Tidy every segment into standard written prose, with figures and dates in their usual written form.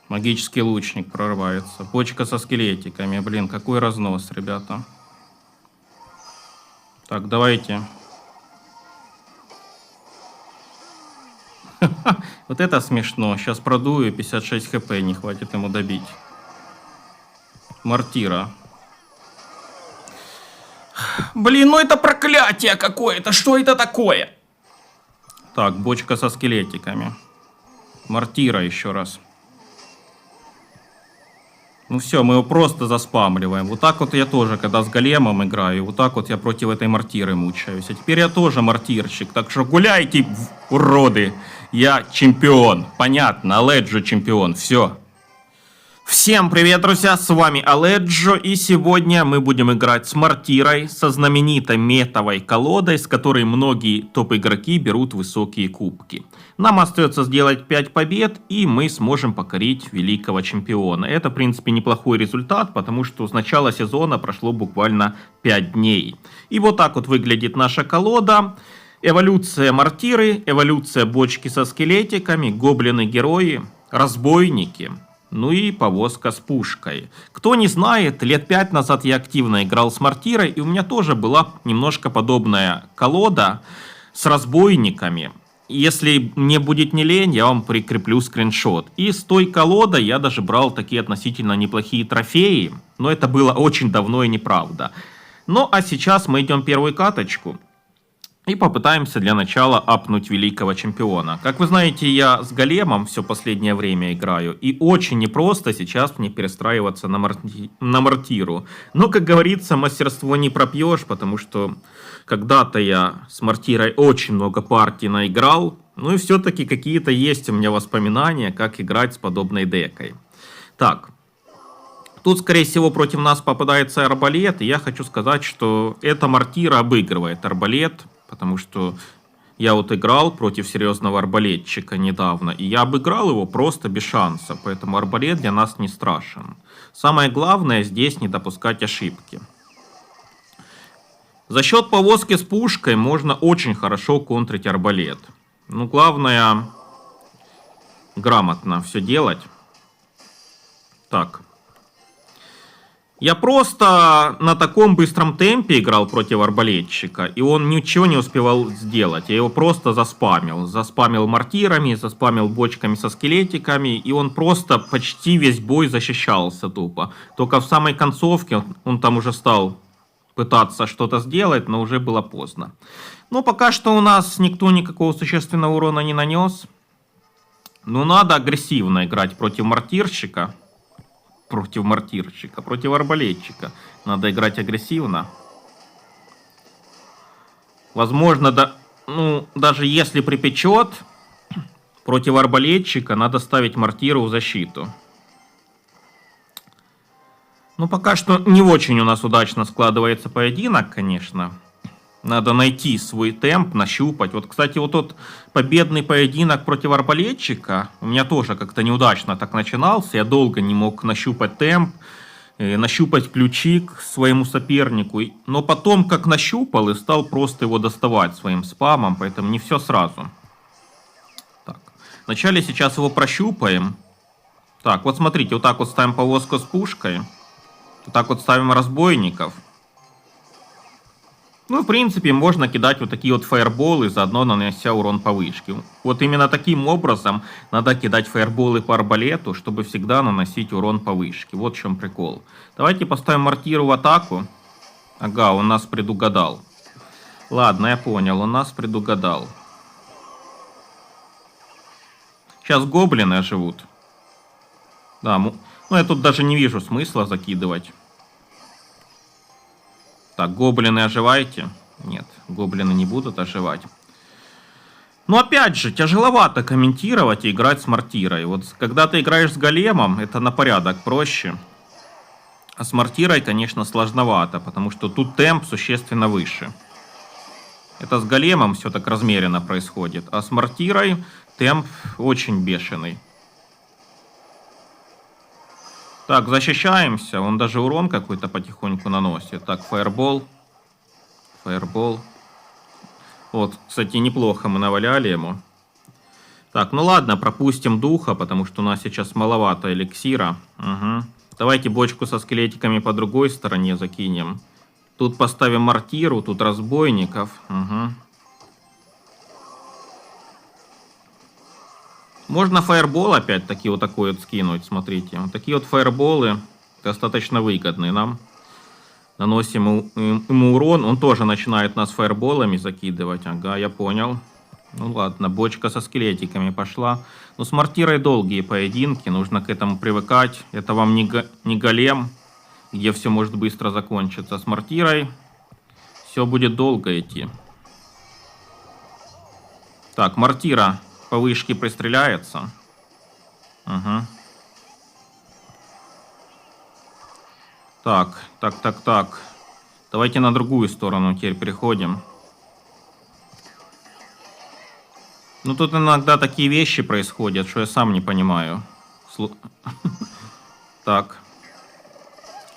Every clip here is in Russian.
Магический лучник прорывается. Почка со скелетиками. Блин, какой разнос, ребята. Так, давайте. Вот это смешно. Сейчас продую, 56 хп не хватит ему добить. Мортира. Блин, ну это проклятие какое-то. Что это такое? Так, бочка со скелетиками. Мортира еще раз. Ну все, мы его просто заспамливаем. Вот так вот я тоже, когда с големом играю, вот так вот я против этой мортиры мучаюсь. А теперь я тоже мортирчик. Так что гуляйте, уроды. Я чемпион. Понятно, Аледжо чемпион. Все. Всем привет, друзья, с вами Аледжо, и сегодня мы будем играть с мортирой, со знаменитой метовой колодой, с которой многие топ-игроки берут высокие кубки. Нам остается сделать 5 побед, и мы сможем покорить великого чемпиона. Это, в принципе, неплохой результат, потому что с начала сезона прошло буквально 5 дней. И вот так вот выглядит наша колода. Эволюция мортиры, эволюция бочки со скелетиками, гоблины-герои, разбойники. Ну и повозка с пушкой. Кто не знает, лет 5 назад я активно играл с мортирой, и у меня тоже была немножко подобная колода с разбойниками. Если мне будет не лень, я вам прикреплю скриншот. И с той колодой я даже брал такие относительно неплохие трофеи, но это было очень давно и неправда. Ну а сейчас мы идем первую каточку. И попытаемся для начала апнуть великого чемпиона. Как вы знаете, я с големом все последнее время играю. И очень непросто сейчас мне перестраиваться на мортиру. Но, как говорится, мастерство не пропьешь, потому что когда-то я с мортирой очень много партий наиграл. Ну и все-таки какие-то есть у меня воспоминания, как играть с подобной декой. Так. Тут, скорее всего, против нас попадается арбалет. И я хочу сказать, что эта мортира обыгрывает арбалет. Потому что я вот играл против серьезного арбалетчика недавно, и я обыграл его просто без шанса, поэтому арбалет для нас не страшен. Самое главное здесь не допускать ошибки. За счет повозки с пушкой можно очень хорошо контрить арбалет. Ну, главное грамотно все делать. Так. Я просто на таком быстром темпе играл против арбалетчика, и он ничего не успевал сделать. Я его просто заспамил. Заспамил мортирами, заспамил бочками со скелетиками, и он просто почти весь бой защищался тупо. Только в самой концовке он там уже стал пытаться что-то сделать, но уже было поздно. Но пока что у нас никто никакого существенного урона не нанес. Но надо агрессивно играть против мортирщика. Против арбалетчика. Надо играть агрессивно. Возможно, даже если припечет, против арбалетчика надо ставить мортиру в защиту. Ну, пока что не очень у нас удачно складывается поединок, конечно. Надо найти свой темп, нащупать. Вот, кстати, вот тот победный поединок против арбалетчика у меня тоже как-то неудачно так начинался. Я долго не мог нащупать темп, нащупать ключи к своему сопернику. Но потом, как нащупал, и стал просто его доставать своим спамом, поэтому не все сразу. Так. Вначале сейчас его прощупаем. Так, вот смотрите, вот так вот ставим повозку с пушкой. Вот так вот ставим разбойников. Ну, в принципе, можно кидать вот такие вот фаерболы, заодно нанося урон по вышке. Вот именно таким образом надо кидать фаерболы по арбалету, чтобы всегда наносить урон по вышке. Вот в чем прикол. Давайте поставим мортиру в атаку. Ага, он нас предугадал. Ладно, я понял, он нас предугадал. Сейчас гоблины оживут. Да, ну я тут даже не вижу смысла закидывать. Так, гоблины оживайте. Нет, гоблины не будут оживать. Но опять же, тяжеловато комментировать и играть с мортирой. Вот когда ты играешь с големом, это на порядок проще. А с мортирой, конечно, сложновато, потому что тут темп существенно выше. Это с големом все так размеренно происходит. А с мортирой темп очень бешеный. Так, защищаемся. Он даже урон какой-то потихоньку наносит. Так, фаербол. Фаербол. Вот, кстати, неплохо мы наваляли ему. Так, ну ладно, пропустим духа, потому что у нас сейчас маловато эликсира. Угу. Давайте бочку со скелетиками по другой стороне закинем. Тут поставим мортиру, тут разбойников. Угу. Можно фаербол опять-таки вот такой вот скинуть, смотрите. Вот такие вот фаерболы достаточно выгодные нам. Наносим ему урон, он тоже начинает нас фаерболами закидывать. Ага, я понял. Ну ладно, бочка со скелетиками пошла. Но с мортирой долгие поединки, нужно к этому привыкать. Это вам не голем, где все может быстро закончиться. С мортирой все будет долго идти. Так, мортира по вышке пристреляется. Угу. Так. Давайте на другую сторону теперь переходим. Ну, тут иногда такие вещи происходят, что я сам не понимаю. Так.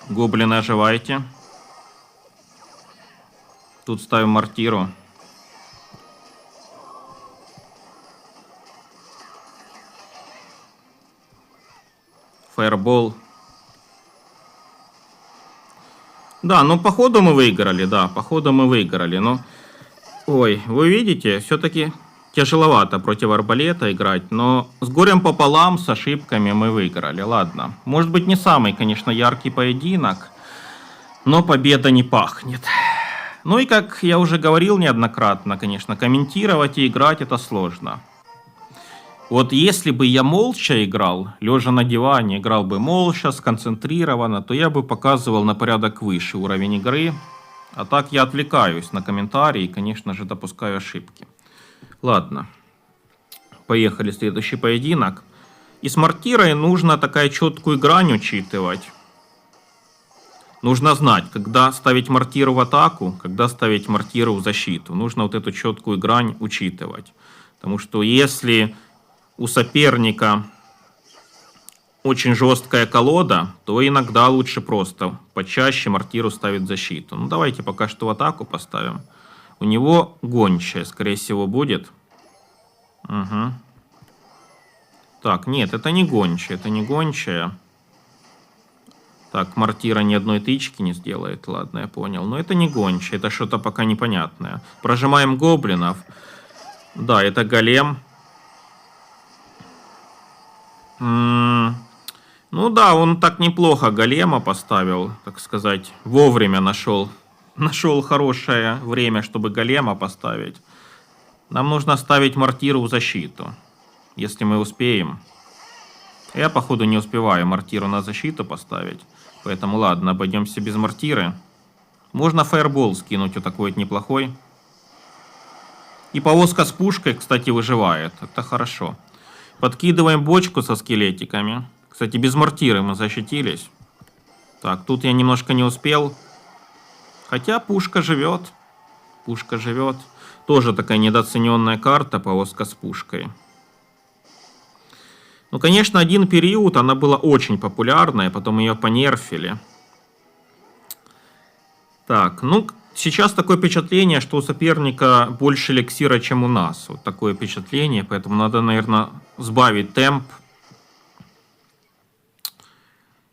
Гоблины, оживайте. Тут ставим мортиру. Фаербол. Да, ну походу мы выиграли, но... Ой, вы видите, все-таки тяжеловато против арбалета играть, но с горем пополам, с ошибками мы выиграли, ладно. Может быть не самый, конечно, яркий поединок, но победа не пахнет. Ну и как я уже говорил неоднократно, конечно, комментировать и играть это сложно. Вот если бы я молча играл, лежа на диване, играл бы молча, сконцентрированно, то я бы показывал на порядок выше уровень игры. А так я отвлекаюсь на комментарии и, конечно же, допускаю ошибки. Ладно. Поехали, следующий поединок. И с мортирой нужно такая четкую грань учитывать. Нужно знать, когда ставить мортиру в атаку, когда ставить мортиру в защиту. Нужно вот эту четкую грань учитывать. Потому что если у соперника очень жесткая колода, то иногда лучше просто почаще мортиру ставить в защиту. Ну, давайте пока что в атаку поставим. У него гончая, скорее всего, будет. Угу. Так, нет, это не гончая, Так, мортира ни одной тычки не сделает, ладно, я понял. Но это не гончая, это что-то пока непонятное. Прожимаем гоблинов. Да, это голем. Ну да, он так неплохо голема поставил, так сказать, вовремя нашел хорошее время, чтобы голема поставить. Нам нужно ставить мортиру в защиту, если мы успеем. Я, походу, не успеваю мортиру на защиту поставить, поэтому ладно, обойдемся без мортиры. Можно фаербол скинуть, вот такой вот неплохой. И повозка с пушкой, кстати, выживает, это хорошо. Подкидываем бочку со скелетиками. Кстати, без мортиры мы защитились. Так, тут я немножко не успел. Хотя пушка живет. Пушка живет. Тоже такая недооцененная карта, повозка с пушкой. Ну, конечно, один период она была очень популярная, потом ее понерфили. Так, ну, сейчас такое впечатление, что у соперника больше эликсира, чем у нас. Вот такое впечатление, поэтому надо, наверное, сбавить темп.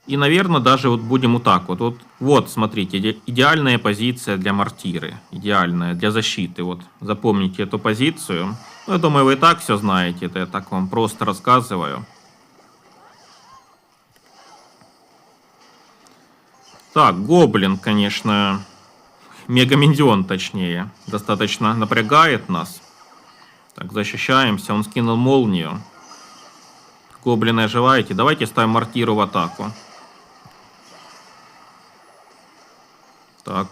И, наверное, даже вот будем вот так вот. Вот, смотрите, идеальная позиция для мортиры. Идеальная для защиты. Вот, запомните эту позицию. Ну, я думаю, вы и так все знаете. Это я так вам просто рассказываю. Так, гоблин, конечно, мегаминдион точнее, достаточно напрягает нас. Так, защищаемся. Он скинул молнию. Гоблины, оживаете. Давайте ставим мортиру в атаку. Так.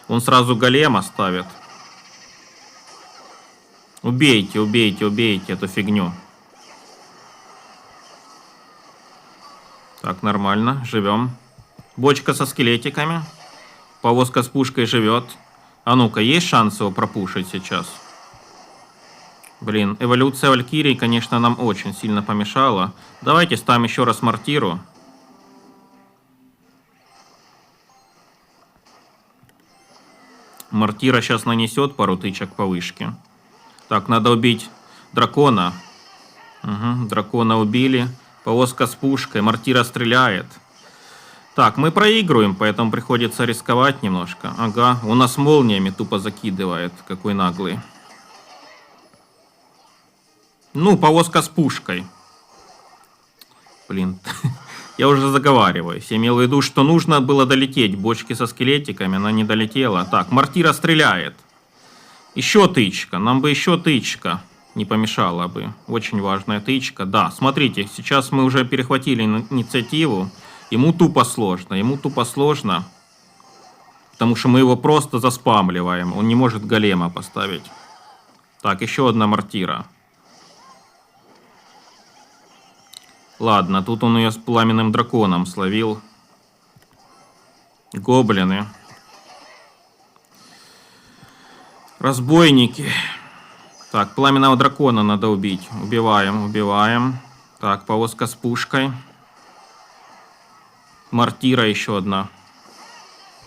Он сразу голема ставит. Убейте эту фигню. Так, нормально, живем. Бочка со скелетиками. Повозка с пушкой живет. А ну-ка, есть шанс его пропушить сейчас? Блин, эволюция Валькирии, конечно, нам очень сильно помешала. Давайте ставим еще раз мортиру. Мортира сейчас нанесет пару тычек по вышке. Так, надо убить дракона. Угу, дракона убили. Повозка с пушкой. Мортира стреляет. Так, мы проигрываем, поэтому приходится рисковать немножко. Ага, у нас молниями тупо закидывает. Какой наглый. Ну, повозка с пушкой. Блин, я уже заговариваюсь. Я имел в виду, что нужно было долететь. Бочки со скелетиками, она не долетела. Так, мортира стреляет. Еще тычка. Нам бы еще тычка. Не помешала бы. Очень важная тычка. Да, смотрите, сейчас мы уже перехватили инициативу. Ему тупо сложно. Ему тупо сложно. Потому что мы его просто заспамливаем. Он не может голема поставить. Так, еще одна мортира. Ладно, тут он ее с пламенным драконом словил. Гоблины. Разбойники. Так, пламенного дракона надо убить. Убиваем, убиваем. Так, повозка с пушкой. Мортира еще одна.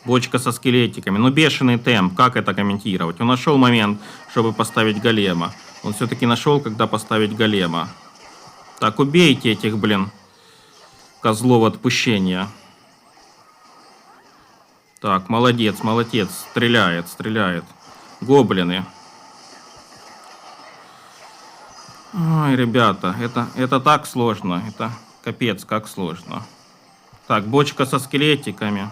Бочка со скелетиками. Ну, бешеный темп. Как это комментировать? Он нашел момент, чтобы поставить голема. Он все-таки нашел, когда поставить голема. Так, убейте этих, блин, козлов отпущения. Так, молодец, молодец. Стреляет, стреляет. Гоблины. Ой, ребята, это так сложно. Это капец, как сложно. Так, бочка со скелетиками.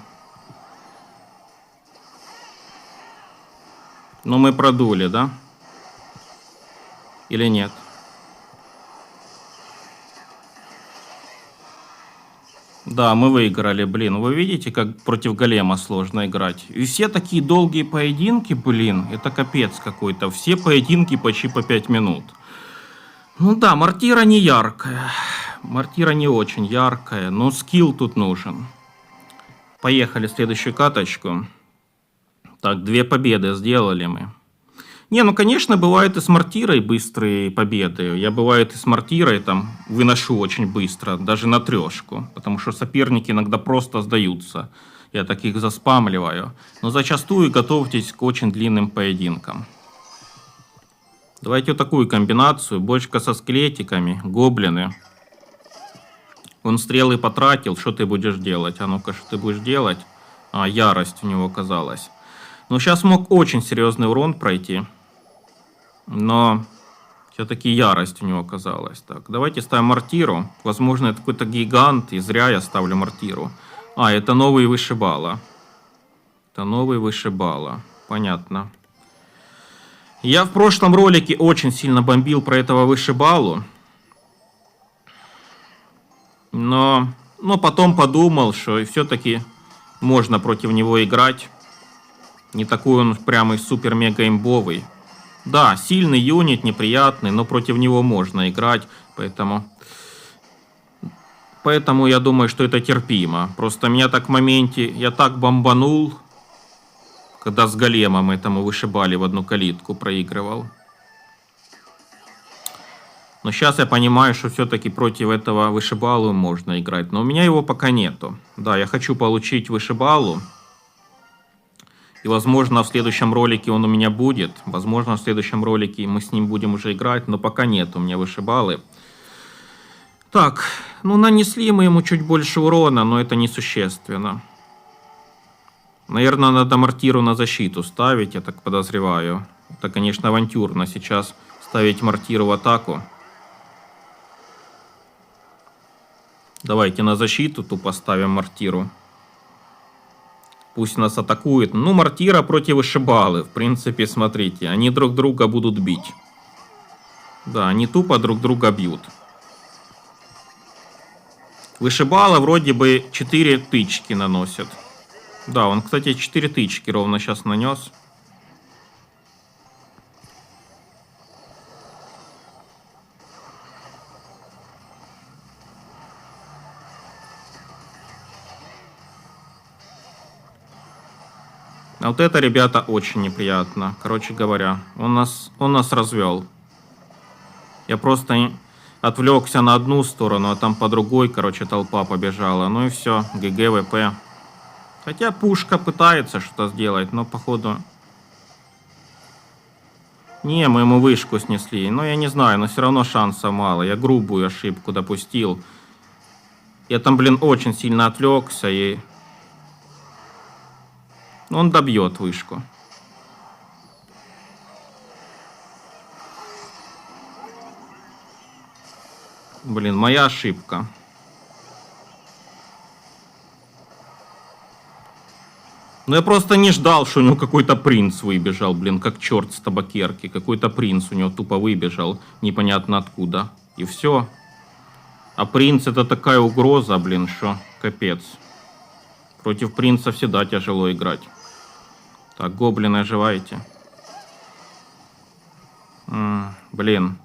Ну, мы продули, да? Или нет? Да, мы выиграли, блин. Вы видите, как против голема сложно играть? И все такие долгие поединки, блин, это капец какой-то. Все поединки почти по 5 минут. Ну да, мортира не яркая. Мортира не очень яркая, но скилл тут нужен. Поехали в следующую каточку. Так, 2 победы сделали мы. Не, ну, конечно, бывает и с мортирой быстрые победы. Я, бывает, и с мортирой там выношу очень быстро, даже на 3. Потому что соперники иногда просто сдаются. Я таких заспамливаю. Но зачастую готовьтесь к очень длинным поединкам. Давайте вот такую комбинацию. Бочка со скелетиками, гоблины. Он стрелы потратил, что ты будешь делать? А ну-ка, что ты будешь делать? А, ярость у него оказалась. Но сейчас мог очень серьезный урон пройти. Но все-таки ярость у него оказалась. Так, давайте ставим мортиру. Возможно, это какой-то гигант, и зря я ставлю мортиру. А, это новый вышибала. Это новый вышибала. Понятно. Я в прошлом ролике очень сильно бомбил про этого вышибалу. Но потом подумал, что все-таки можно против него играть. Не такой он прямо супер-мега-имбовый. Да, сильный юнит, неприятный, но против него можно играть. Поэтому я думаю, что это терпимо. Просто меня так в моменте... Я так бомбанул, когда с големом этому вышибали в одну калитку, проигрывал. Но сейчас я понимаю, что все-таки против этого вышибалу можно играть. Но у меня его пока нету. Да, я хочу получить вышибалу. И, возможно, в следующем ролике он у меня будет. Возможно, в следующем ролике мы с ним будем уже играть. Но пока нет у меня вышибалы. Так, ну нанесли мы ему чуть больше урона, но это несущественно. Наверное, надо мортиру на защиту ставить, я так подозреваю. Это, конечно, авантюрно сейчас ставить мортиру в атаку. Давайте на защиту тупо ставим мортиру. Пусть нас атакует. Ну, мортира против вышибалы. В принципе, смотрите, они друг друга будут бить. Да, они тупо друг друга бьют. Вышибала вроде бы 4 тычки наносит. Да, он, кстати, 4 тычки ровно сейчас нанес. А вот это, ребята, очень неприятно. Короче говоря, он нас развел. Я просто отвлекся на одну сторону, а там по другой, короче, толпа побежала. Ну и все, ГГ, ВП. Хотя пушка пытается что-то сделать, но походу... Не, мы ему вышку снесли. Но я не знаю, но все равно шанса мало. Я грубую ошибку допустил. Я там, блин, очень сильно отвлекся и... Он добьет вышку. Блин, моя ошибка. Ну я просто не ждал, что у него какой-то принц выбежал, блин, как черт с табакерки. Какой-то принц у него тупо выбежал, непонятно откуда. И все. А принц это такая угроза, блин, что капец. Против принца всегда тяжело играть. Так, гоблины оживаете. Блин.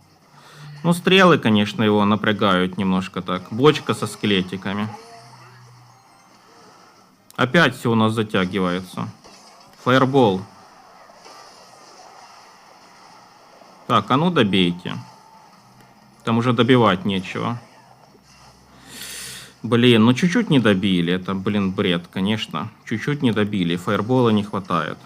Ну, стрелы, конечно, его напрягают немножко так. Бочка со скелетиками. Опять все у нас затягивается. Фаербол. Так, а ну добейте. Там уже добивать нечего. Блин, ну чуть-чуть не добили. Это, блин, бред, конечно. Чуть-чуть не добили. Фаербола не хватает.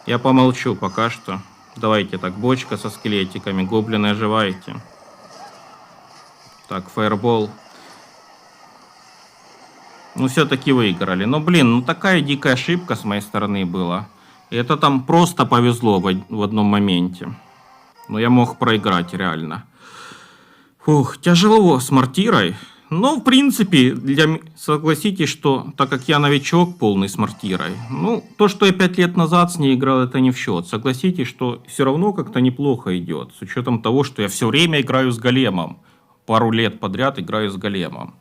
Я помолчу пока что. Давайте так, бочка со скелетиками. Гоблины оживаете. Так, фаербол. Ну, все-таки выиграли. Но, блин, ну такая дикая ошибка с моей стороны была. И это там просто повезло в одном моменте. Но я мог проиграть, реально. Фух, тяжело с мортирой. Но, в принципе, согласитесь, что так как я новичок полный с мортирой, ну, то, что я 5 лет назад с ней играл, это не в счет. Согласитесь, что все равно как-то неплохо идет. С учетом того, что я все время играю с големом. Пару лет подряд играю с големом.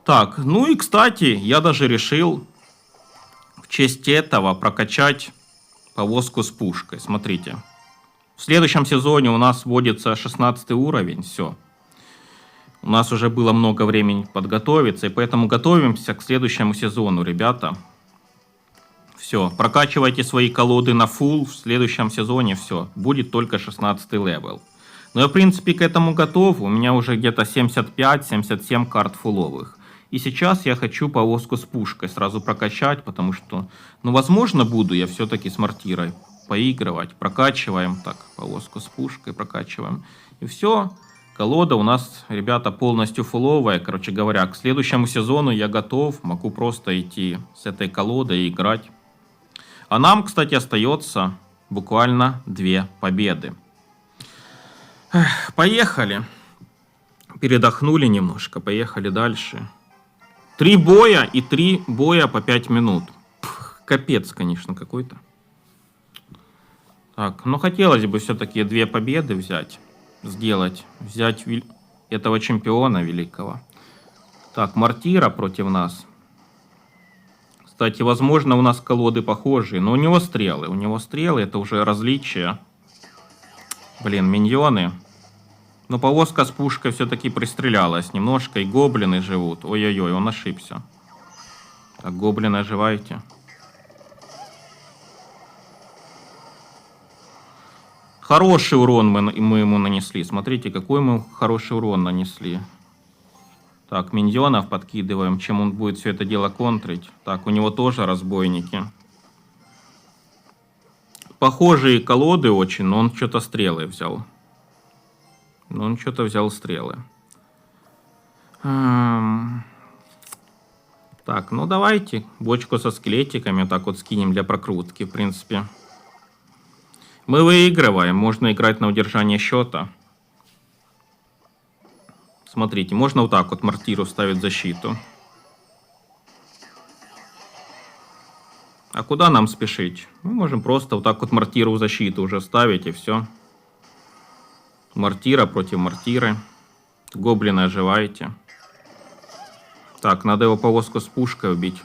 Так, ну и, кстати, я даже решил в честь этого прокачать повозку с пушкой. Смотрите. В следующем сезоне у нас вводится 16 уровень. Все. У нас уже было много времени подготовиться, и поэтому готовимся к следующему сезону, ребята. Все, прокачивайте свои колоды на фулл, в следующем сезоне все, будет только 16 левел. Но я, в принципе, к этому готов, у меня уже где-то 75-77 карт фулловых. И сейчас я хочу повозку с пушкой сразу прокачать, потому что, ну, возможно, буду я все-таки с мортирой поигрывать. Прокачиваем, так, повозку с пушкой прокачиваем, и все. Колода у нас, ребята, полностью фуловая. Короче говоря, к следующему сезону я готов. Могу просто идти с этой колодой и играть. А нам, кстати, остается буквально 2 победы. Поехали. Передохнули немножко. Поехали дальше. 3 боя и 3 боя по 5 минут. Капец, конечно, какой-то. Так, ну хотелось бы все-таки 2 победы взять. Взять этого чемпиона великого. Так, мортира против нас. Кстати, возможно, у нас колоды похожие, но у него стрелы, это уже различие. Блин, миньоны. Но повозка с пушкой все-таки пристрелялась немножко, и гоблины живут. Ой-ой-ой, он ошибся. Так, гоблины оживайте. Хороший урон мы ему нанесли. Смотрите, какой мы хороший урон нанесли. Так, миньонов подкидываем. Чем он будет все это дело контрить? Так, у него тоже разбойники. Похожие колоды очень, но он что-то стрелы взял. Так, ну давайте бочку со скелетиками так вот скинем для прокрутки, в принципе. Мы выигрываем, можно играть на удержание счета. Смотрите, можно вот так вот мортиру ставить защиту. А куда нам спешить? Мы можем просто вот так вот мортиру в защиту уже ставить, и все. Мортира против мортиры. Гоблины оживаете. Так, надо его повозку с пушкой убить.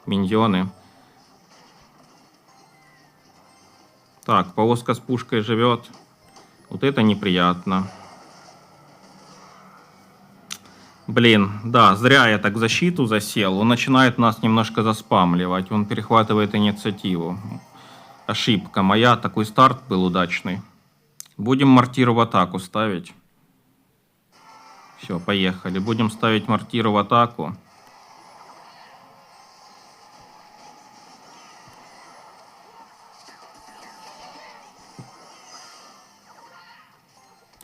Миньоны. Так, повозка с пушкой живет. Вот это неприятно. Блин, да, зря я так защиту засел. Он начинает нас немножко заспамливать. Он перехватывает инициативу. Ошибка моя. Такой старт был удачный. Будем мортиру в атаку ставить. Все, поехали. Будем ставить мортиру в атаку.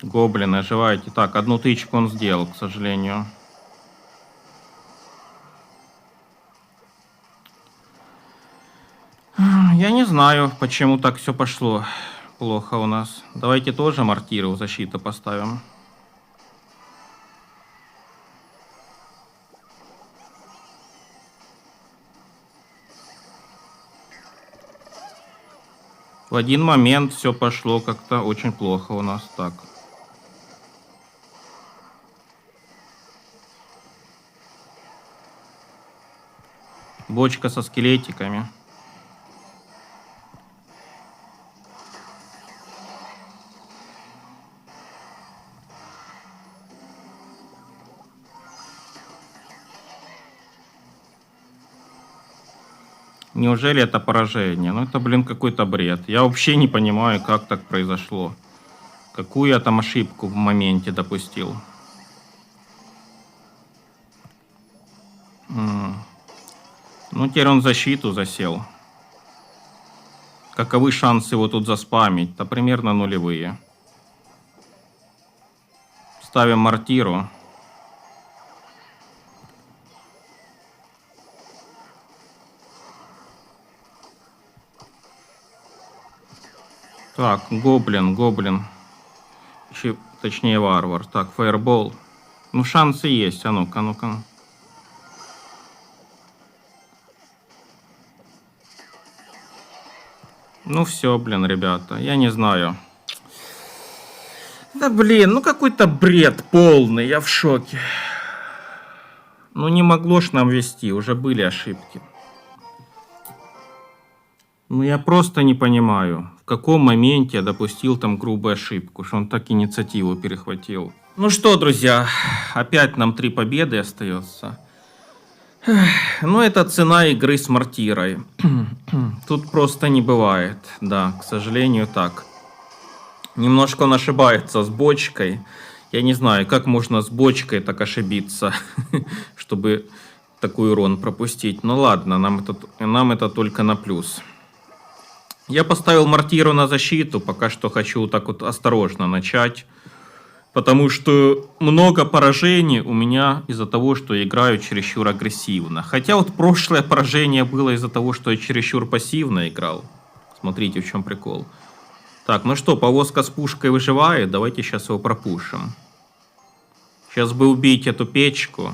Гоблины, оживайте. Так, одну тычку он сделал, к сожалению. Я не знаю, почему так все пошло плохо у нас. Давайте тоже мортиру в защиту поставим. В один момент все пошло как-то очень плохо у нас. Так. Бочка со скелетиками. Неужели это поражение? Ну это, блин, какой-то бред. Я вообще не понимаю, как так произошло. Какую я там ошибку в моменте допустил. Ну, теперь он защиту засел. Каковы шансы его тут заспамить? Да примерно нулевые. Ставим мортиру. Так, гоблин. Точнее, варвар. Так, фаербол. Ну, шансы есть. А ну-ка, ну-ка. Ну, все, блин, ребята. Я не знаю. Да, блин, ну какой-то бред полный. Я в шоке. Ну, не могло ж нам вести. Уже были ошибки. Ну, я просто не понимаю, в каком моменте я допустил там грубую ошибку, что он так инициативу перехватил. Ну что, друзья, опять нам 3 победы остается. Ну, это цена игры с мортирой. Тут просто не бывает. Да, к сожалению, так. Немножко он ошибается с бочкой. Я не знаю, как можно с бочкой так ошибиться, чтобы такой урон пропустить. Ну ладно, нам это только на плюс. Я поставил мортиру на защиту, пока что хочу так вот осторожно начать. Потому что много поражений у меня из-за того, что я играю чересчур агрессивно. Хотя вот прошлое поражение было из-за того, что я чересчур пассивно играл. Смотрите, в чем прикол. Так, ну что, повозка с пушкой выживает. Давайте сейчас его пропушим. Сейчас бы убить эту печку.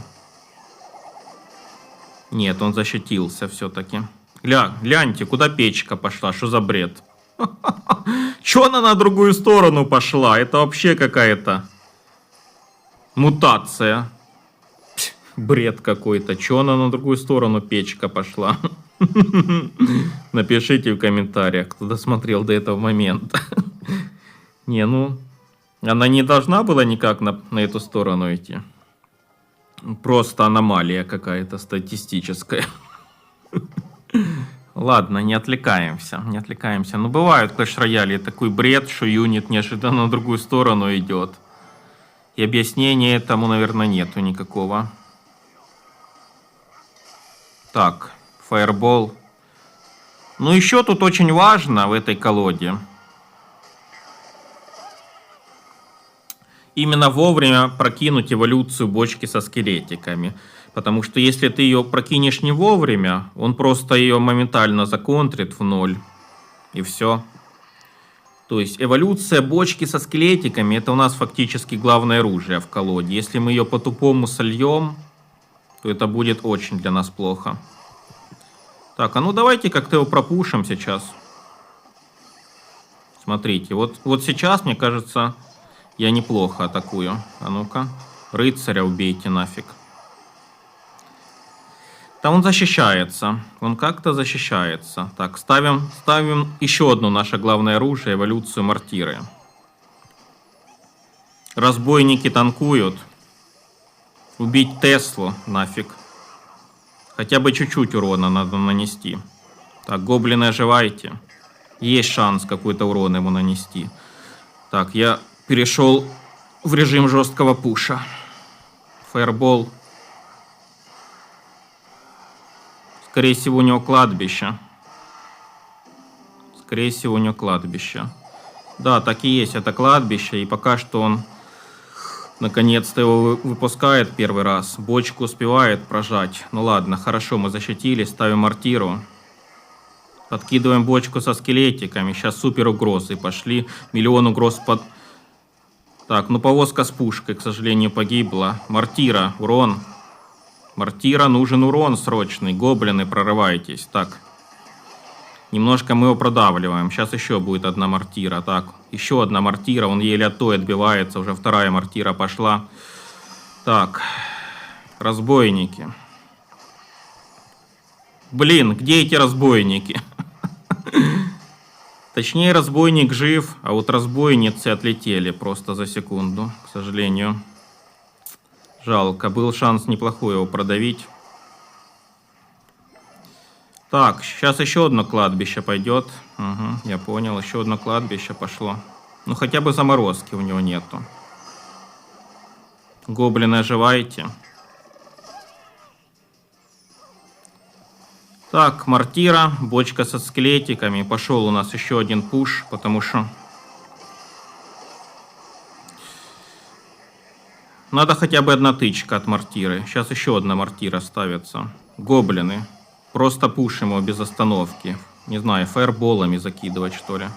Нет, он защитился все-таки. Гляньте, куда печка пошла, что за бред? Чё она на другую сторону пошла? Это вообще какая-то мутация. Бред какой-то. Чё она на другую сторону печка пошла? Напишите в комментариях, кто досмотрел до этого момента. Не, ну, она не должна была никак на эту сторону идти. Просто аномалия какая-то статистическая. Ладно, не отвлекаемся. Но бывает в Clash Royale такой бред, что юнит неожиданно на другую сторону идет. И объяснения этому, наверное, нету никакого. Так, фаербол. Ну, еще тут очень важно в этой колоде именно вовремя прокинуть эволюцию бочки со скелетиками. Потому что если ты ее прокинешь не вовремя, он просто ее моментально законтрит в 0. И все. То есть эволюция бочки со скелетиками — это у нас фактически главное оружие в колоде. Если мы ее по-тупому сольем, то это будет очень для нас плохо. Так, а ну давайте как-то его пропушим сейчас. Смотрите, вот сейчас, мне кажется, я неплохо атакую. А ну-ка, рыцаря убейте нафиг. Да он защищается. Он как-то защищается. Так, ставим еще одно наше главное оружие, эволюцию мортиры. Разбойники танкуют. Убить Теслу нафиг. Хотя бы чуть-чуть урона надо нанести. Так, гоблины, оживайте. Есть шанс какой-то урон ему нанести. Так, я перешел в режим жесткого пуша. Фаербол. Скорее всего, у него кладбище. Скорее всего, у него кладбище. Да, так и есть, это кладбище. И пока что он наконец-то его выпускает первый раз. Бочку успевает прожать. Ну ладно, хорошо, мы защитили, ставим мортиру. Подкидываем бочку со скелетиками. Сейчас супер угрозы пошли. Миллион угроз под... Так, ну повозка с пушкой, к сожалению, погибла. Мортира, урон. Мортира, нужен урон срочный. Гоблины, прорывайтесь. Так. Немножко мы его продавливаем. Сейчас еще будет одна мортира. Так, еще одна мортира. Он еле от той отбивается. Уже вторая мортира пошла. Так. Разбойники. Блин, где эти разбойники? Точнее, разбойник жив, а вот разбойницы отлетели просто за секунду, к сожалению. Жалко. Был шанс неплохой его продавить. Так, сейчас еще одно кладбище пойдет. Угу, я понял, еще одно кладбище пошло. Ну, хотя бы заморозки у него нету. Гоблины, оживайте. Так, мортира, бочка со скелетиками. Пошел у нас еще один пуш, потому что... Надо хотя бы одна тычка от мортиры. Сейчас еще одна мортира ставится. Гоблины. Просто пушим его без остановки. Не знаю, фаерболами закидывать, что ли.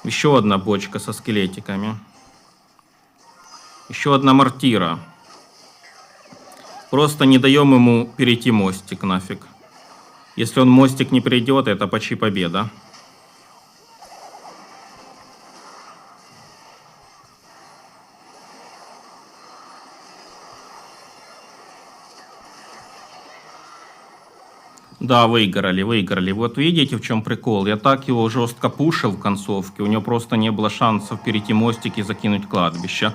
Еще одна бочка со скелетиками. Еще одна мортира. Просто не даем ему перейти мостик нафиг. Если он мостик не перейдет, это почти победа. Да, выиграли, выиграли. Вот видите, в чем прикол? Я так его жестко пушил в концовке. У него просто не было шансов перейти мостик и закинуть кладбище.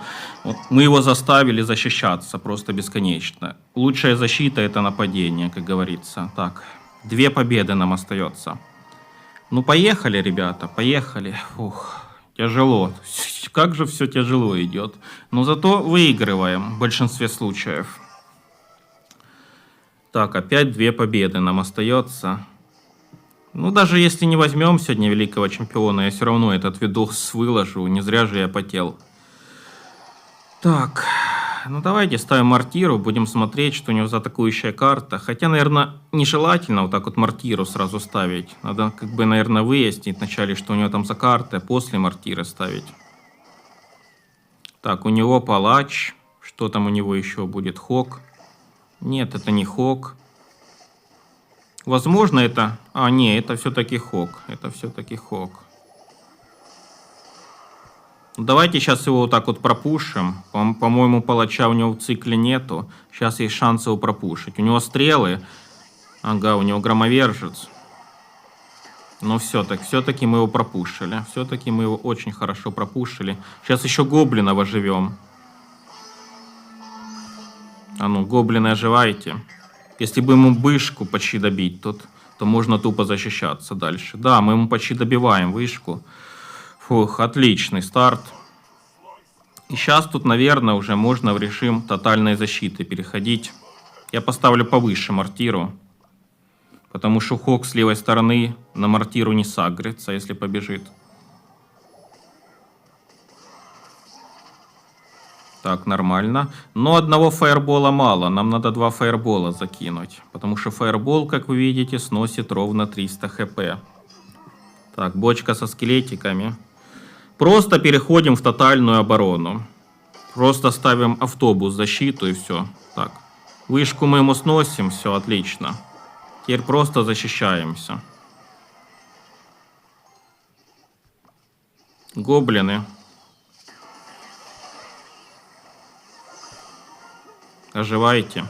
Мы его заставили защищаться просто бесконечно. Лучшая защита — это нападение, как говорится. Так, 2 победы нам остается. Ну, поехали, ребята, поехали. Фух, тяжело. Как же все тяжело идет. Но зато выигрываем в большинстве случаев. Так, опять 2 победы нам остается. Ну, даже если не возьмем сегодня великого чемпиона, я все равно этот видос выложу. Не зря же я потел. Так, ну давайте ставим мортиру. Будем смотреть, что у него за атакующая карта. Хотя, наверное, нежелательно вот так вот мортиру сразу ставить. Надо, как бы, наверное, выяснить вначале, что у него там за карта, а после мортиры ставить. Так, у него палач. Что там у него еще будет? Хок. Нет, это не Хок. Возможно, это... А, не, это все-таки Хок. Это все-таки Хок. Давайте сейчас его вот так вот пропушим. По-моему, палача у него в цикле нету. Сейчас есть шанс его пропушить. У него стрелы. Ага, у него громовержец. Но все-таки мы его пропушили. Все-таки мы его очень хорошо пропушили. Сейчас еще гоблина воживем. А ну, гоблины, оживайте. Если бы ему вышку почти добить тут, то можно тупо защищаться дальше. Да, мы ему почти добиваем вышку. Фух, отличный старт. И сейчас тут, наверное, уже можно в режим тотальной защиты переходить. Я поставлю повыше мортиру. Потому что Хок с левой стороны на мортиру не сагрится, если побежит. Так, нормально. Но одного фаербола мало. Нам надо 2 фаербола закинуть. Потому что фаербол, как вы видите, сносит ровно 300 хп. Так, бочка со скелетиками. Просто переходим в тотальную оборону. Просто ставим автобус защиту и все. Так, вышку мы ему сносим. Все, отлично. Теперь просто защищаемся. Гоблины. Оживайте.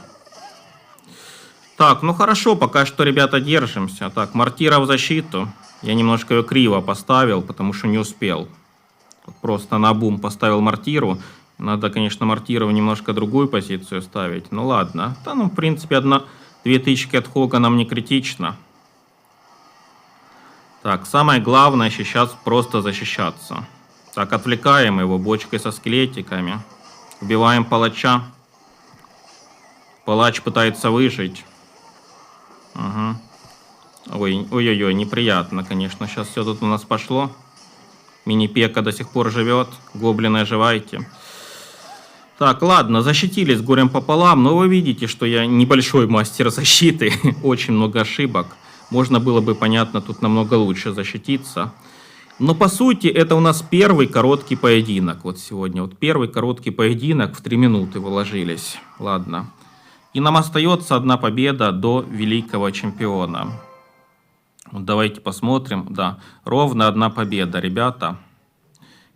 Так, ну хорошо, пока что, ребята, держимся. Так, мортира в защиту. Я немножко ее криво поставил, потому что не успел. Просто наобум поставил мортиру. Надо, конечно, мортиру в немножко другую позицию ставить. Ну ладно. Да, ну, в принципе, 1-2 тычки от Хога нам не критично. Так, самое главное сейчас просто защищаться. Так, отвлекаем его бочкой со скелетиками. Убиваем палача. Палач пытается выжить. Угу. Ой-ой-ой, неприятно, конечно. Сейчас все тут у нас пошло. Мини-пека до сих пор живет. Гоблины, оживайте. Так, ладно, защитились горем пополам. Но вы видите, что я небольшой мастер защиты. Очень много ошибок. Можно было бы, понятно, тут намного лучше защититься. Но по сути это у нас первый короткий поединок. Вот сегодня. Вот первый короткий поединок. В 3 минуты вложились. Ладно. И нам остается одна победа до великого чемпиона. Вот давайте посмотрим. Да, ровно одна победа, ребята.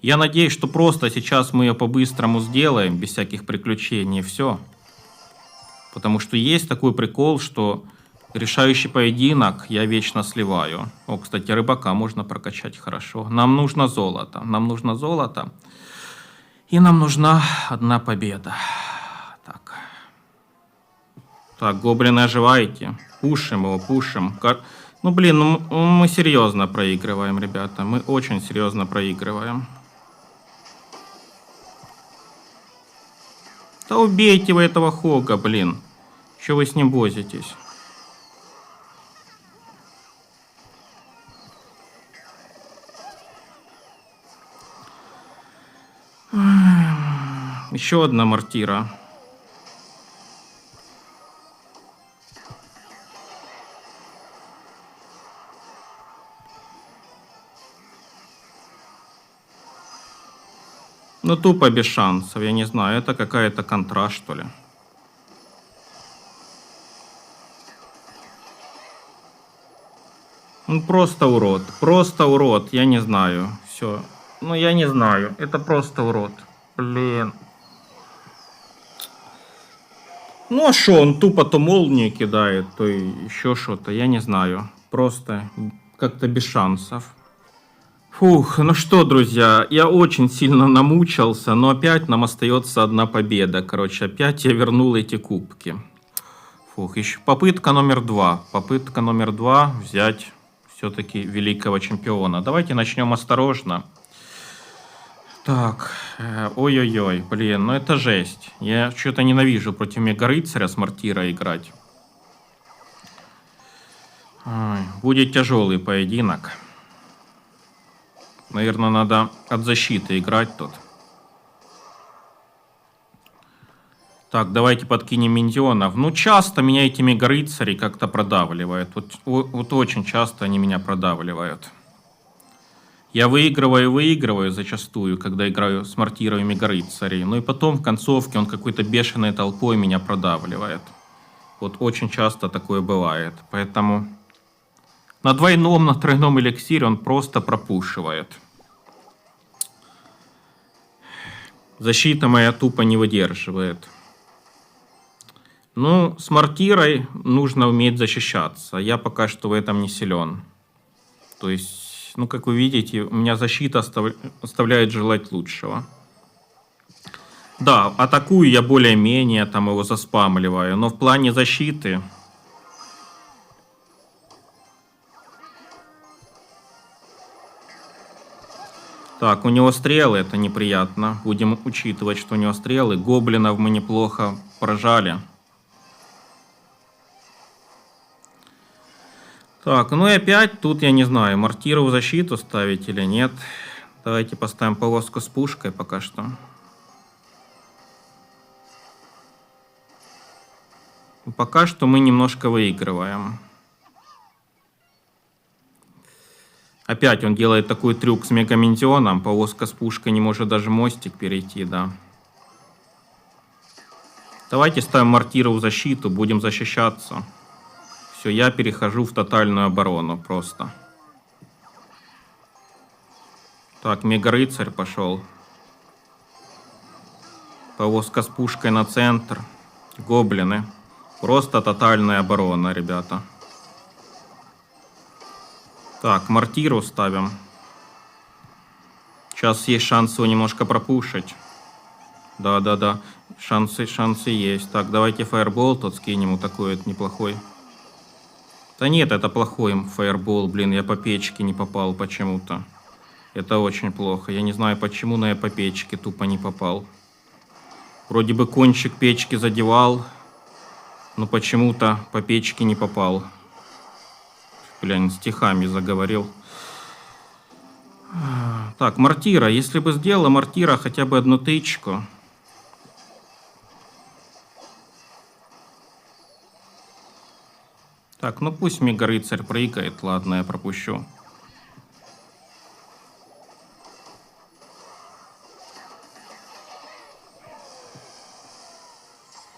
Я надеюсь, что просто сейчас мы ее по-быстрому сделаем, без всяких приключений, и все. Потому что есть такой прикол, что решающий поединок я вечно сливаю. О, кстати, рыбака можно прокачать хорошо. Нам нужно золото. Нам нужно золото. И нам нужна одна победа. Так. Так, гоблины, оживайте. Пушим его, пушим. Ну, блин, ну, мы серьезно проигрываем, ребята. Мы очень серьезно проигрываем. Да убейте вы этого Хога, блин. Что вы с ним возитесь? Еще одна мортира. Ну, тупо без шансов, я не знаю, это какая-то контра, что ли. Ну, просто урод, я не знаю, все. Ну, я не знаю, это просто урод, блин. Ну, а что, он тупо то молнии кидает, то еще что-то, я не знаю. Просто как-то без шансов. Фух, ну что, друзья, я очень сильно намучился, но опять нам остается одна победа. Короче, опять я вернул эти кубки. Фух, еще попытка номер 2. Попытка номер 2 взять все-таки великого чемпиона. Давайте начнем осторожно. Так, ой-ой-ой, блин, ну это жесть. Я что-то ненавижу против мега-рыцаря с мортира играть. Ой, будет тяжелый поединок. Наверное, надо от защиты играть тут. Так, давайте подкинем миньонов. Ну, часто меня эти мега-рыцари как-то продавливают. Вот очень часто они меня продавливают. Я выигрываю зачастую, когда играю с мортирой мега-рыцарей. Ну и потом в концовке он какой-то бешеной толпой меня продавливает. Вот очень часто такое бывает. Поэтому на двойном, на тройном эликсире он просто пропушивает. Защита моя тупо не выдерживает. Ну, с мортирой нужно уметь защищаться. Я пока что в этом не силен. То есть, ну, как вы видите, у меня защита оставляет желать лучшего. Да, атакую я более-менее, там его заспамливаю. Но в плане защиты... Так, у него стрелы, это неприятно. Будем учитывать, что у него стрелы. Гоблинов мы неплохо поражали. Так, ну и опять тут я не знаю, мортиру в защиту ставить или нет. Давайте поставим повозку с пушкой пока что. Пока что мы немножко выигрываем. Опять он делает такой трюк с мегаминтионом. Повозка с пушкой не может даже мостик перейти, да. Давайте ставим мортиру в защиту, будем защищаться. Все, я перехожу в тотальную оборону просто. Так, мега-рыцарь пошел. Повозка с пушкой на центр. Гоблины. Просто тотальная оборона, ребята. Так, мортиру ставим. Сейчас есть шанс его немножко пропушить. Да. Шансы есть. Так, давайте фаербол тут скинем. Вот такой вот неплохой. Да нет, это плохой фаербол. Блин, я по печке не попал почему-то. Это очень плохо. Я не знаю, почему, но я по печке тупо не попал. Вроде бы кончик печки задевал, но почему-то по печке не попал. Блин, стихами заговорил. Так, мортира. Если бы сделала мортира хотя бы одну тычку. Так, ну пусть мега-рыцарь прыгает. Ладно, я пропущу.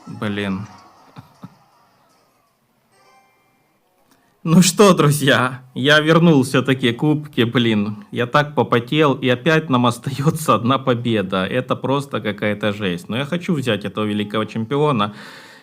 Блин. Ну что, друзья, я вернул все-таки кубки, блин. Я так попотел, и опять нам остается одна победа. Это просто какая-то жесть. Но я хочу взять этого великого чемпиона.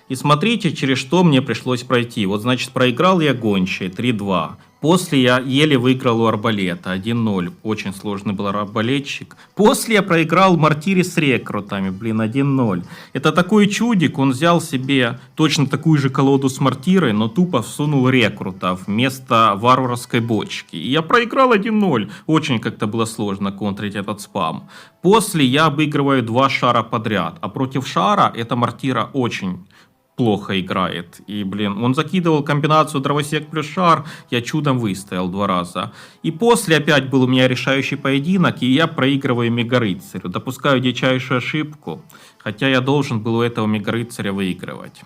И смотрите, через что мне пришлось пройти. Вот, значит, проиграл я гончей 3-2. После я еле выиграл у арбалета 1-0. Очень сложный был арбалетчик. После я проиграл мортире с рекрутами, блин, 1-0. Это такой чудик, он взял себе точно такую же колоду с мортирой, но тупо всунул рекрута вместо варварской бочки. И я проиграл 1-0. Очень как-то было сложно контрить этот спам. После я обыгрываю 2 шара подряд. А против шара эта мортира очень плохо играет. И, блин, он закидывал комбинацию дровосек плюс шар, я чудом выстоял 2 раза. И после опять был у меня решающий поединок, и я проигрываю мега-рыцарю. Допускаю дичайшую ошибку, хотя я должен был у этого мега-рыцаря выигрывать.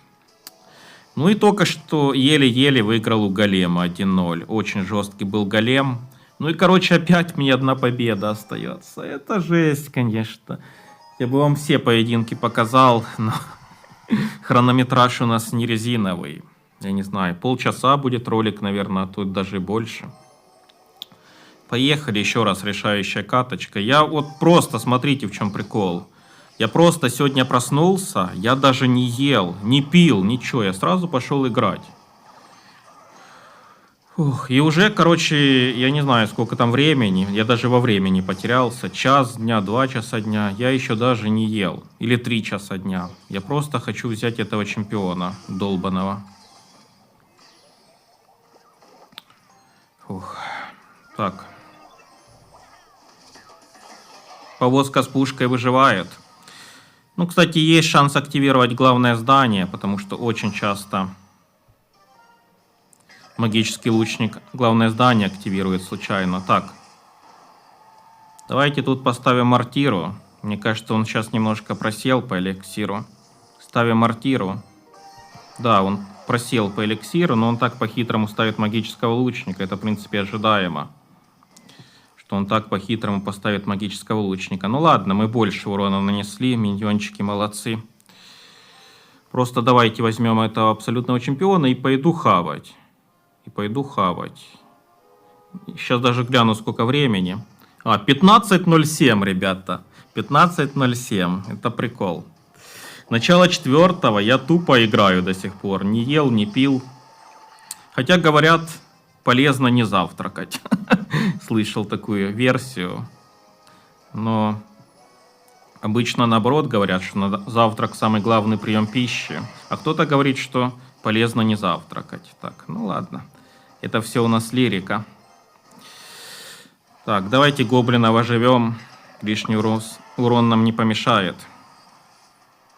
Ну и только что еле-еле выиграл у голема 1-0. Очень жесткий был голем. Ну и, короче, опять мне одна победа остается. Это жесть, конечно. Я бы вам все поединки показал, но... Хронометраж у нас не резиновый. Я не знаю, полчаса будет ролик, наверное, а тут даже больше. Поехали, еще раз решающая каточка. Я вот просто, смотрите, в чем прикол. Я просто сегодня проснулся, я даже не ел, не пил, ничего. Я сразу пошел играть. Ух, и уже, короче, я не знаю, сколько там времени. Я даже во времени потерялся. Час дня, 2 часа дня. Я еще даже не ел. Или 3 часа дня. Я просто хочу взять этого чемпиона долбаного. Ух. Так. Повозка с пушкой выживает. Ну, кстати, есть шанс активировать главное здание, потому что очень часто... Магический лучник главное здание активирует случайно. Так. Давайте тут поставим мортиру. Мне кажется, он сейчас немножко просел по эликсиру. Ставим мортиру. Да, он просел по эликсиру, но он так по-хитрому ставит магического лучника. Это, в принципе, ожидаемо. Что он так по-хитрому поставит магического лучника. Ну ладно, мы больше урона нанесли. Миньончики молодцы. Просто давайте возьмем этого абсолютного чемпиона и пойду хавать. Сейчас даже гляну, сколько времени. 15:07, ребята. 15:07. Это прикол. Начало 4-го. Я тупо играю до сих пор. Не ел, не пил. Хотя, говорят, полезно не завтракать. Слышал такую версию. Но обычно наоборот говорят, что завтрак самый главный прием пищи. А кто-то говорит, что полезно не завтракать. Так, ну ладно. Это все у нас лирика. Так, давайте гоблина оживем. Лишний урон нам не помешает.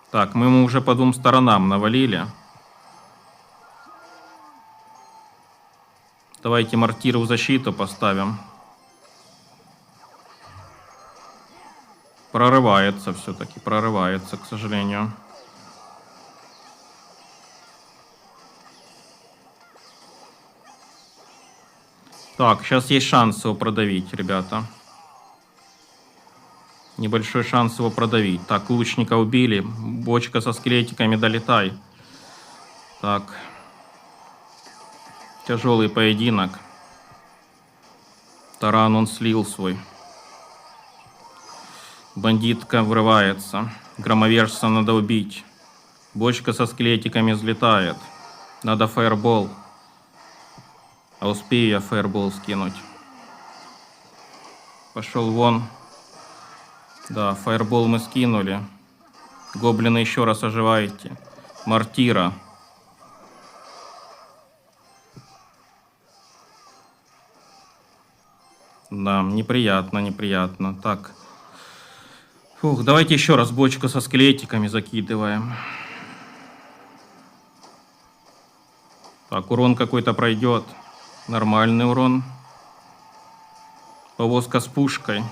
Так, мы ему уже по 2 сторонам навалили. Давайте мортиру в защиту поставим. Прорывается все-таки, прорывается, к сожалению. Так, сейчас есть шанс его продавить, ребята. Небольшой шанс его продавить. Так, лучника убили. Бочка со скелетиками, долетай. Так. Тяжелый поединок. Таран он слил свой. Бандитка врывается. Громовержца надо убить. Бочка со скелетиками взлетает. Надо фаербол. А успею я фаербол скинуть. Пошел вон. Да, фаербол мы скинули. Гоблины еще раз оживаете. Мортира. Да, неприятно, неприятно. Так. Фух, давайте еще раз бочку со скелетиками закидываем. Так, урон какой-то пройдет. Нормальный урон. Повозка с пушкой.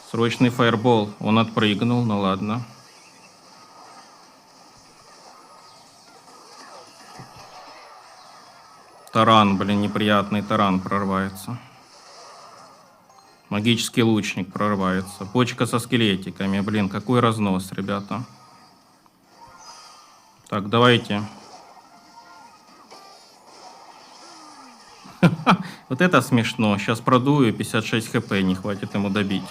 Срочный фаербол. Он отпрыгнул, ну ладно. Таран, блин, неприятный таран прорывается. Магический лучник прорывается. Почка со скелетиками. Блин, какой разнос, ребята. Так, давайте. Вот это смешно. Сейчас продую, 56 хп не хватит ему добить.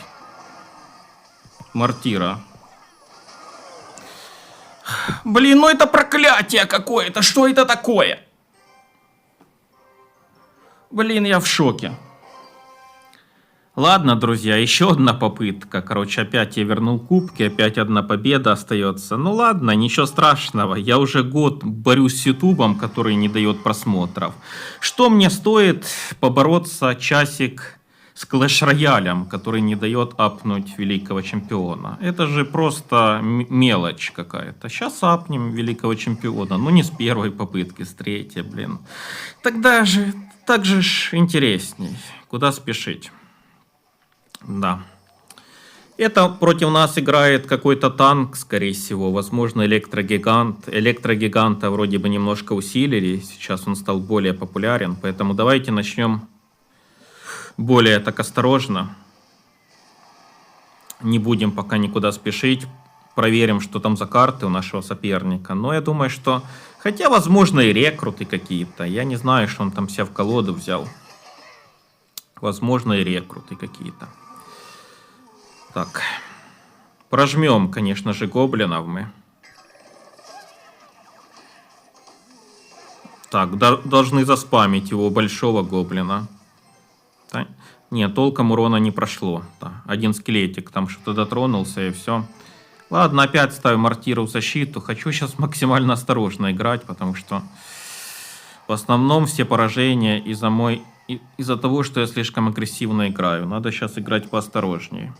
Мортира. Блин, ну это проклятие какое-то. Что это такое? Блин, я в шоке. Ладно, друзья, еще одна попытка. Короче, опять я вернул кубки, опять одна победа остается. Ну ладно, ничего страшного. Я уже год борюсь с ютубом, который не дает просмотров. Что мне стоит побороться часик с клэш-роялем, который не дает апнуть великого чемпиона? Это же просто мелочь какая-то. Сейчас апнем великого чемпиона. Ну не с первой попытки, с третьей, блин. Тогда же, так же ж интересней. Куда спешить? Да. Это против нас играет какой-то танк, скорее всего. Возможно, электрогигант. Электрогиганта вроде бы немножко усилили. Сейчас он стал более популярен. Поэтому давайте начнем более так осторожно. Не будем пока никуда спешить. Проверим, что там за карты у нашего соперника. Но я думаю, что... Хотя, возможно, и рекруты какие-то. Я не знаю, что он там себя в колоду взял. Возможно, и рекруты какие-то. Так, прожмем, конечно же, гоблинов мы. Так, должны заспамить его большого гоблина. Да? Нет, толком урона не прошло. Да. Один скелетик там что-то дотронулся и все. Ладно, опять ставим мортиру в защиту. Хочу сейчас максимально осторожно играть, потому что в основном все поражения из-за того, что я слишком агрессивно играю. Надо сейчас играть поосторожнее.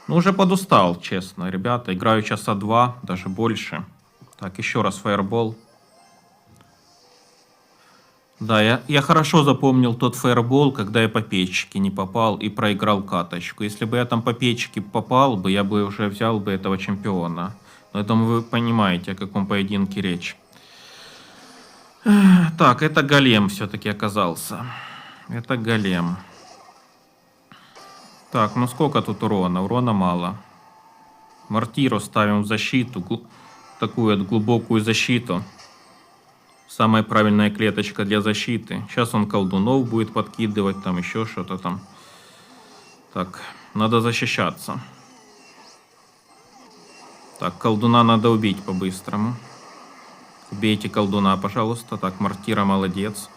Ну, уже подустал, честно, ребята. Играю часа 2, даже больше. Так, еще раз фаербол. Да, я хорошо запомнил тот фаербол, когда я по печке не попал и проиграл каточку. Если бы я там по печке попал бы, я бы уже взял бы этого чемпиона. Но я думаю, вы понимаете, о каком поединке речь. Так, это голем все-таки оказался. Это голем. Так, ну сколько тут урона? Урона мало. Мортиру ставим в защиту. Такую глубокую защиту. Самая правильная клеточка для защиты. Сейчас он колдунов будет подкидывать. Там еще что-то там. Так, надо защищаться. Так, колдуна надо убить по-быстрому. Убейте колдуна, пожалуйста. Так, мортира молодец.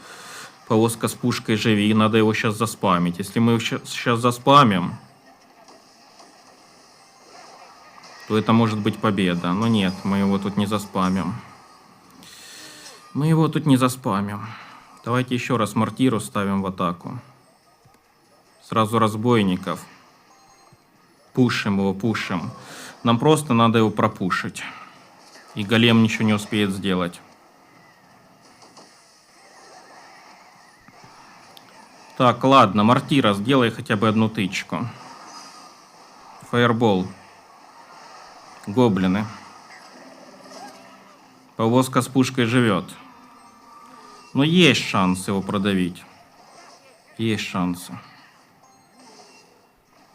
Повозка с пушкой живи, надо его сейчас заспамить. Если мы его сейчас заспамим, то это может быть победа. Но нет, мы его тут не заспамим. Мы его тут не заспамим. Давайте еще раз мортиру ставим в атаку. Сразу разбойников. Пушим его, пушим. Нам просто надо его пропушить. И голем ничего не успеет сделать. Так, ладно, мортира, сделай хотя бы одну тычку. Фаербол. Гоблины. Повозка с пушкой живет. Но есть шанс его продавить. Есть шансы.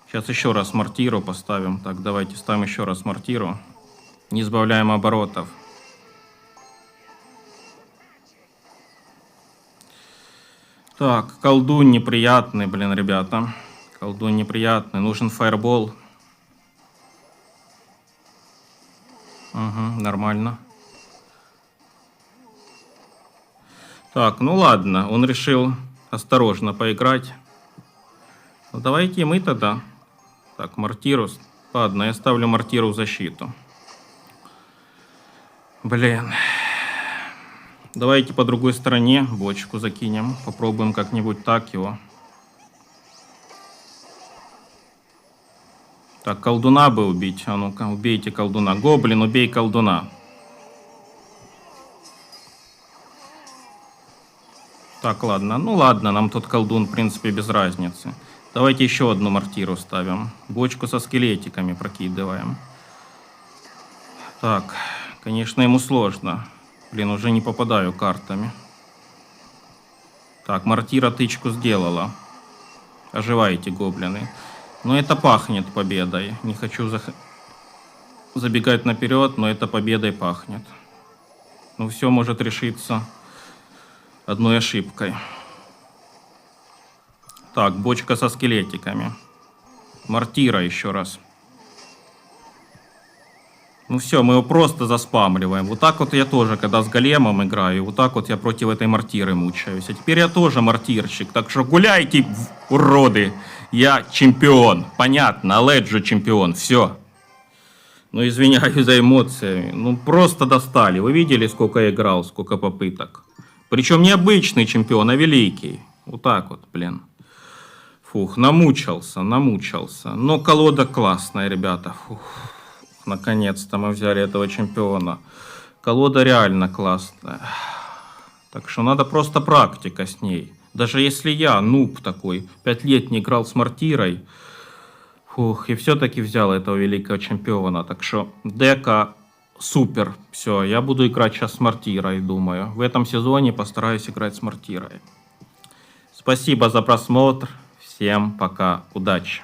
Сейчас еще раз мортиру поставим. Так, давайте ставим еще раз мортиру. Не сбавляем оборотов. Так, колдун неприятный, блин, ребята. Колдун неприятный. Нужен фаербол. Угу, нормально. Так, ну ладно. Он решил осторожно поиграть. Ну давайте мы тогда. Так, мортиру. Ладно, я ставлю мортиру в защиту. Блин. Давайте по другой стороне бочку закинем. Попробуем как-нибудь так его. Так, колдуна бы убить. А ну-ка, убейте колдуна. Гоблин, убей колдуна. Так, ладно. Ну ладно, нам тут колдун, в принципе, без разницы. Давайте еще одну мортиру ставим. Бочку со скелетиками прокидываем. Так, конечно, ему сложно. Блин, уже не попадаю картами. Так, мортира тычку сделала. Оживайте, гоблины. Но это пахнет победой. Не хочу забегать наперед, но это победой пахнет. Ну, все может решиться одной ошибкой. Так, бочка со скелетиками. Мортира еще раз. Ну все, мы его просто заспамливаем. Вот так вот я тоже, когда с големом играю, вот так вот я против этой мортиры мучаюсь. А теперь я тоже мортирщик. Так что гуляйте, уроды. Я чемпион. Понятно, Аледжо чемпион. Все. Ну, извиняюсь за эмоции. Ну, просто достали. Вы видели, сколько я играл, сколько попыток? Причем не обычный чемпион, а великий. Вот так вот, блин. Фух, намучился. Но колода классная, ребята. Фух. Наконец-то мы взяли этого чемпиона. Колода реально классная. Так что надо просто практика с ней. Даже если я, нуб такой, 5 лет не играл с мортирой, фух, и все-таки взял этого великого чемпиона. Так что дека супер. Все, я буду играть сейчас с мортирой, думаю. В этом сезоне постараюсь играть с мортирой. Спасибо за просмотр. Всем пока. Удачи.